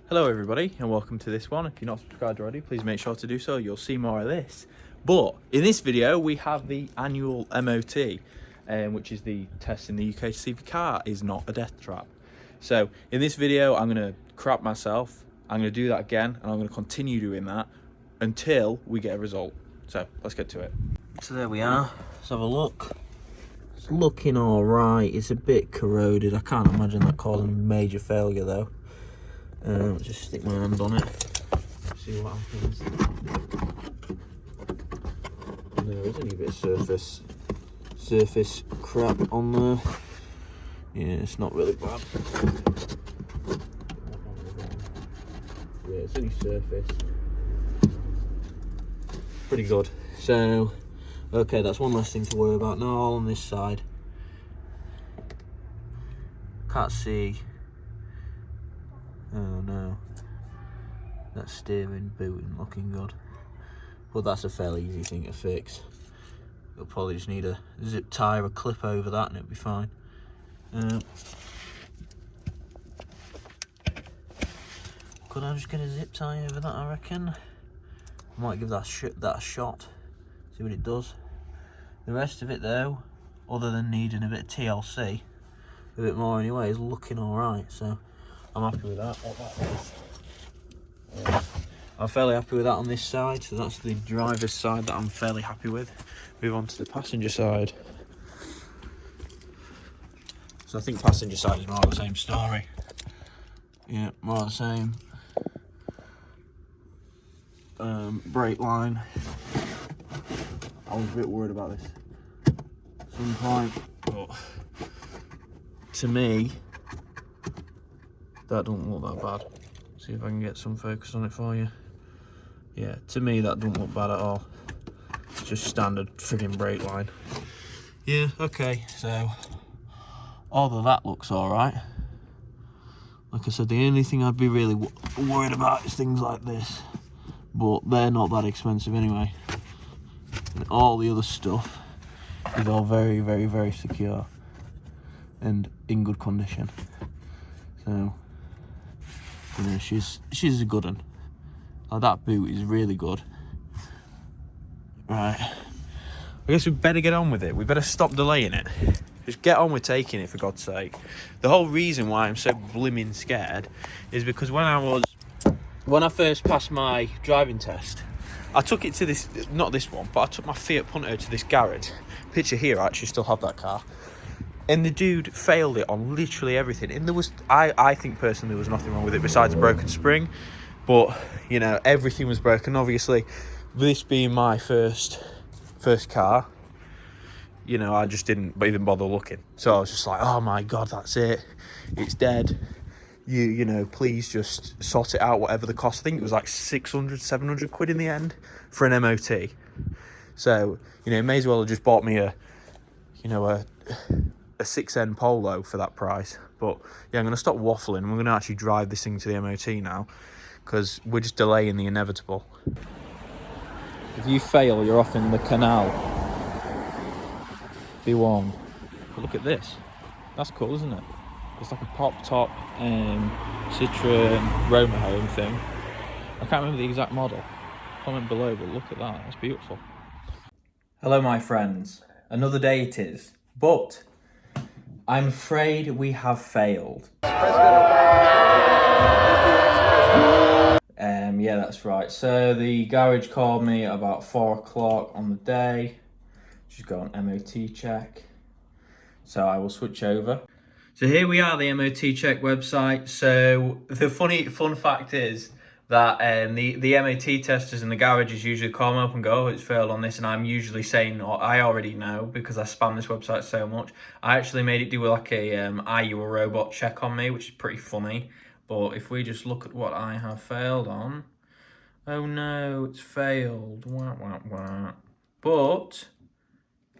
Hello everybody and welcome to this one. If you're not subscribed already, please make sure to do so. You'll see more of this. But in this video we have the annual MOT, which is the test in the UK to see if your car is not a death trap. So in this video I'm going to crap myself, I'm going to do that again, and I'm going to continue doing that until we get a result. So let's get to it. So there we are, let's have a look. It's looking alright, it's a bit corroded. I can't imagine that causing major failure though. Let's just stick my hand on it, see what happens. There is a bit of surface crap on there. Yeah, it's not really bad. Yeah, it's only surface. Pretty good. So, okay, that's one less thing to worry about. Now all on this side. Can't see. Oh no, that steering boot isn't looking good, but that's a fairly easy thing to fix. You'll probably just need a zip tie or a clip over that and it'll be fine. Could I just get a zip tie over that? I reckon I might give that a shot, see what it does. The rest of it though, other than needing a bit of TLC, a bit more anyway, is looking alright, so I'm happy with that. I'm fairly happy with that on this side, so that's the driver's side that I'm fairly happy with. Move on to the passenger side. So I think passenger side is more of the same story. Yeah, more of the same. Brake line. I was a bit worried about this at some point, but to me, that don't look that bad. See if I can get some focus on it for you. Yeah, to me that don't look bad at all. It's just standard friggin' brake line. Yeah, okay, so although that looks alright, like I said, the only thing I'd be really worried about is things like this, but they're not that expensive anyway. And all the other stuff is all very, very, very secure and in good condition. So, you know, she's a good one. Like, that boot is really good. Right, I guess we better get on with it. We better stop delaying it. Just get on with taking it, for God's sake. The whole reason why I'm so blimmin' scared is because when I first passed my driving test, I took it to this, not this one, but I took my Fiat Punto to this garage. Picture here, I actually still have that car. And the dude failed it on literally everything. And there was, I think personally there was nothing wrong with it besides a broken spring. But, you know, everything was broken. Obviously, this being my first car, you know, I just didn't even bother looking. So I was just like, oh my God, that's it. It's dead. You know, please just sort it out, whatever the cost. I think it was like 600, 700 quid in the end for an MOT. So, you know, may as well have just bought me a 6N Polo for that price. But yeah, I'm going to stop waffling. We're going to actually drive this thing to the MOT now, because we're just delaying the inevitable. If you fail, you're off in the canal. Be warned. But look at this. That's cool, isn't it? It's like a pop-top Citroen Rover home thing. I can't remember the exact model. Comment below, but look at that. That's beautiful. Hello, my friends. Another day it is. But I'm afraid we have failed. Yeah, that's right. So the garage called me at about 4 o'clock on the day. She's got an MOT check. So I will switch over. So here we are, the MOT check website. So the fun fact is that the MOT testers in the garages usually call me up and go, oh, it's failed on this, and I'm usually saying, oh, I already know because I spam this website so much. I actually made it do like a are you a robot check on me, which is pretty funny. But if we just look at what I have failed on, oh no, it's failed. Wah, wah, wah. But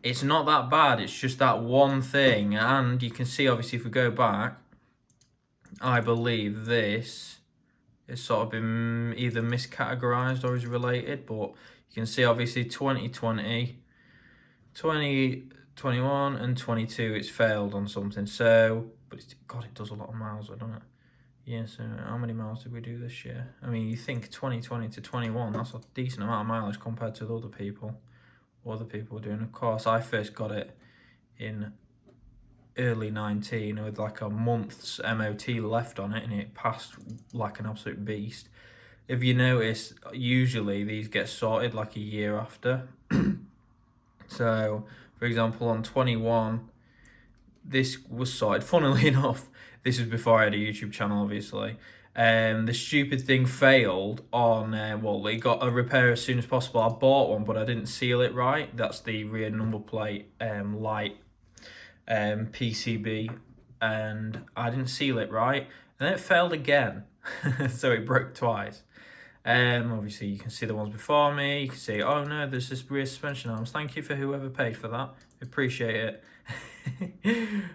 it's not that bad, it's just that one thing. And you can see, obviously, if we go back, I believe this is sort of been either miscategorized or is related, but you can see obviously 2020, 2021 and 22 it's failed on something. So, but God, it does a lot of miles, doesn't it? Yeah, so how many miles did we do this year? I mean, you think 2020 to 21, that's a decent amount of mileage compared to the other people. What other people were doing. Of course, I first got it in early 19 with like a month's MOT left on it, and it passed like an absolute beast. If you notice, usually these get sorted like a year after. So, for example, on 21, this was sorted. Funnily enough, this was before I had a YouTube channel, obviously. The stupid thing failed on, well, it got a repair as soon as possible. I bought one, but I didn't seal it right. That's the rear number plate light PCB, and I didn't seal it right. And then it failed again, so it broke twice. Obviously, you can see the ones before me. You can see, oh no, there's this rear suspension arms. Thank you for whoever paid for that. Appreciate it.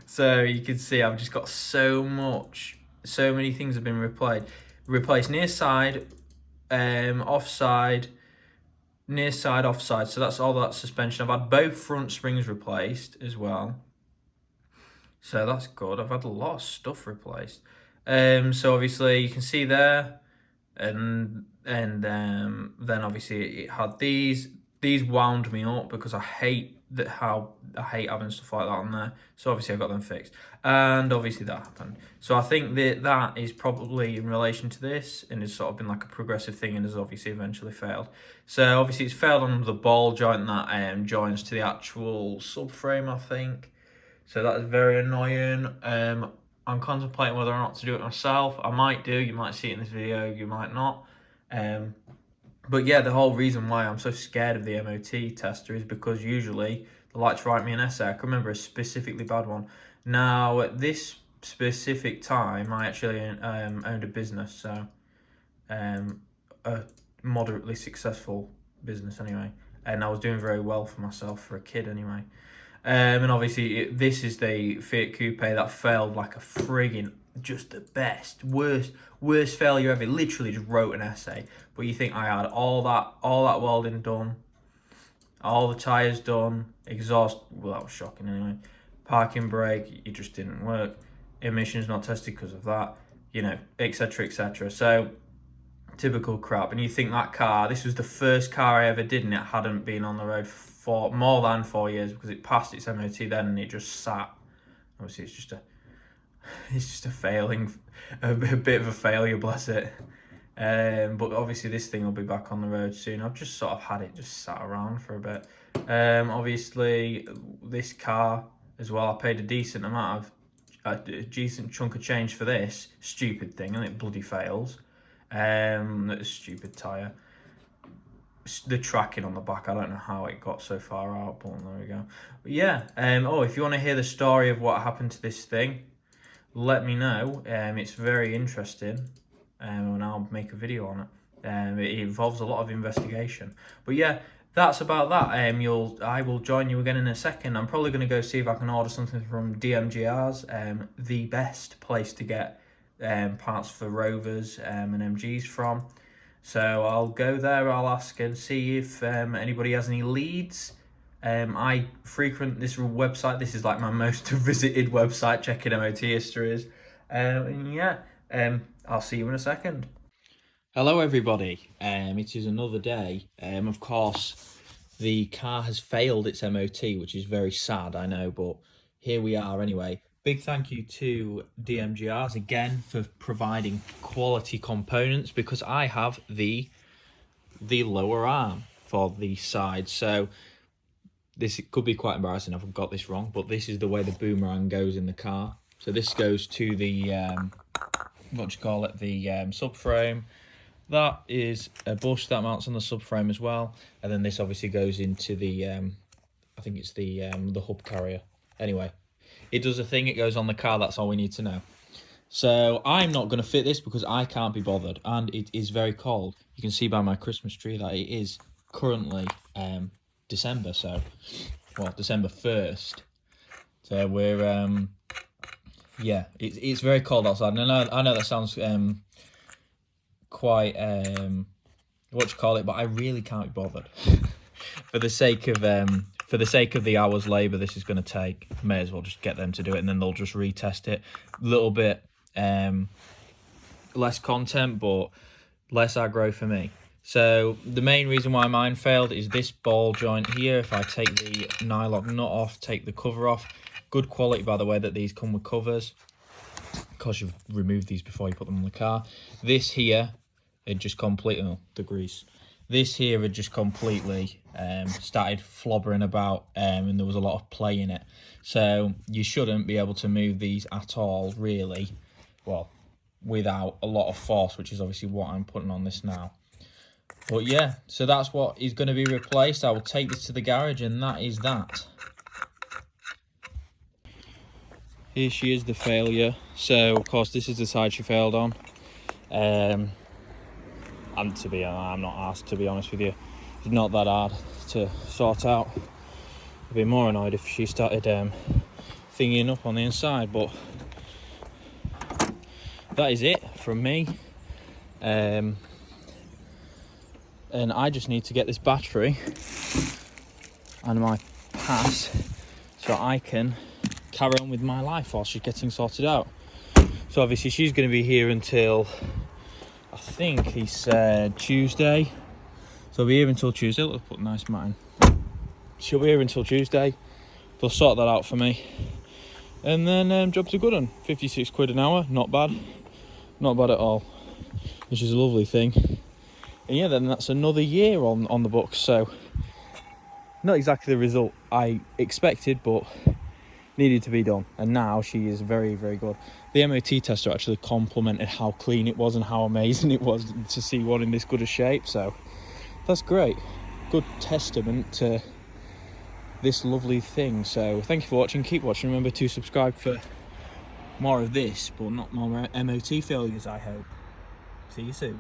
So you can see I've just got so many things have been replaced near side, offside, near side, offside. So that's all that suspension. I've had both front springs replaced as well. So that's good. I've had a lot of stuff replaced. So obviously you can see there, and then obviously it had these wound me up because I hate having stuff like that on there. So obviously I got them fixed, and obviously that happened. So I think that is probably in relation to this, and it's sort of been like a progressive thing, and has obviously eventually failed. So obviously it's failed on the ball joint that joins to the actual subframe, I think. So that is very annoying. I'm contemplating whether or not to do it myself. I might do. You might see it in this video. You might not. But yeah, the whole reason why I'm so scared of the MOT tester is because usually they like to write me an essay. I can remember a specifically bad one. Now, at this specific time, I actually owned a business. So a moderately successful business anyway. And I was doing very well for myself, for a kid anyway. And obviously this is the Fiat Coupe that failed like a friggin' just the best, worst failure ever. Literally just wrote an essay. But you think I had all that welding done, all the tyres done, exhaust, well, that was shocking anyway. Parking brake, it just didn't work. Emissions not tested because of that, you know, etc, etc. So typical crap. And you think that car, this was the first car I ever did, and it hadn't been on the road for more than 4 years because it passed its MOT then and it just sat. Obviously it's just a failing, a bit of a failure, bless it. But obviously this thing will be back on the road soon. I've just sort of had it just sat around for a bit. Obviously this car as well, I paid a decent amount of, a decent chunk of change for this stupid thing, and it bloody fails. That stupid tyre. The tracking on the back, I don't know how it got so far out, but there we go. But yeah, if you want to hear the story of what happened to this thing, let me know. It's very interesting, and I'll make a video on it. It involves a lot of investigation. But yeah, that's about that. I will join you again in a second. I'm probably going to go see if I can order something from DMGR's, the best place to get parts for Rovers and MGs from. So I'll go there, I'll ask and see if anybody has any leads. I frequent this website. This is like my most visited website, checking MOT histories. And yeah, I'll see you in a second. Hello everybody, it is another day. Of course, the car has failed its MOT, which is very sad, I know, but here we are anyway. Big thank you to DMGRs again for providing quality components, because I have the lower arm for the side. So this could be quite embarrassing if I've got this wrong, but this is the way the boomerang goes in the car. So this goes to the, the subframe. That is a bush that mounts on the subframe as well. And then this obviously goes into the, I think it's the hub carrier. Anyway. It does a thing, it goes on the car, that's all we need to know. So I'm not going to fit this because I can't be bothered, and it is very cold. You can see by my Christmas tree that it is currently December, so, well, December 1st. So we're, yeah, it's very cold outside. And I know that sounds quite, but I really can't be bothered. For the sake of the hours labour this is going to take, may as well just get them to do it, and then they'll just retest it. A little bit less content, but less aggro for me. So the main reason why mine failed is this ball joint here. If I take the nylock nut off, take the cover off, good quality by the way that these come with covers, because you've removed these before you put them on the car. This here, it just completely, oh, the grease. This here had just completely started flobbering about, and there was a lot of play in it. So you shouldn't be able to move these at all, really, well, without a lot of force, which is obviously what I'm putting on this now. But yeah, so that's what is going to be replaced. I will take this to the garage, and that is that. Here she is, the failure. So of course this is the side she failed on. And I'm not asked, to be honest with you. It's not that hard to sort out. I'd be more annoyed if she started thingying up on the inside, but that is it from me. And I just need to get this battery and my pass so I can carry on with my life while she's getting sorted out. So obviously she's going to be here until, I think he said Tuesday. So I'll be here until Tuesday. Let's put a nice mat in. She'll be here until Tuesday. They'll sort that out for me. And then jobs are good on. 56 quid an hour, not bad. Not bad at all. Which is a lovely thing. And yeah, then that's another year on the books. So not exactly the result I expected, but needed to be done. And now she is very, very good. The MOT tester actually complimented how clean it was and how amazing it was to see one in this good a shape. So that's great. Good testament to this lovely thing. So thank you for watching. Keep watching. Remember to subscribe for more of this, but not more MOT failures, I hope. See you soon.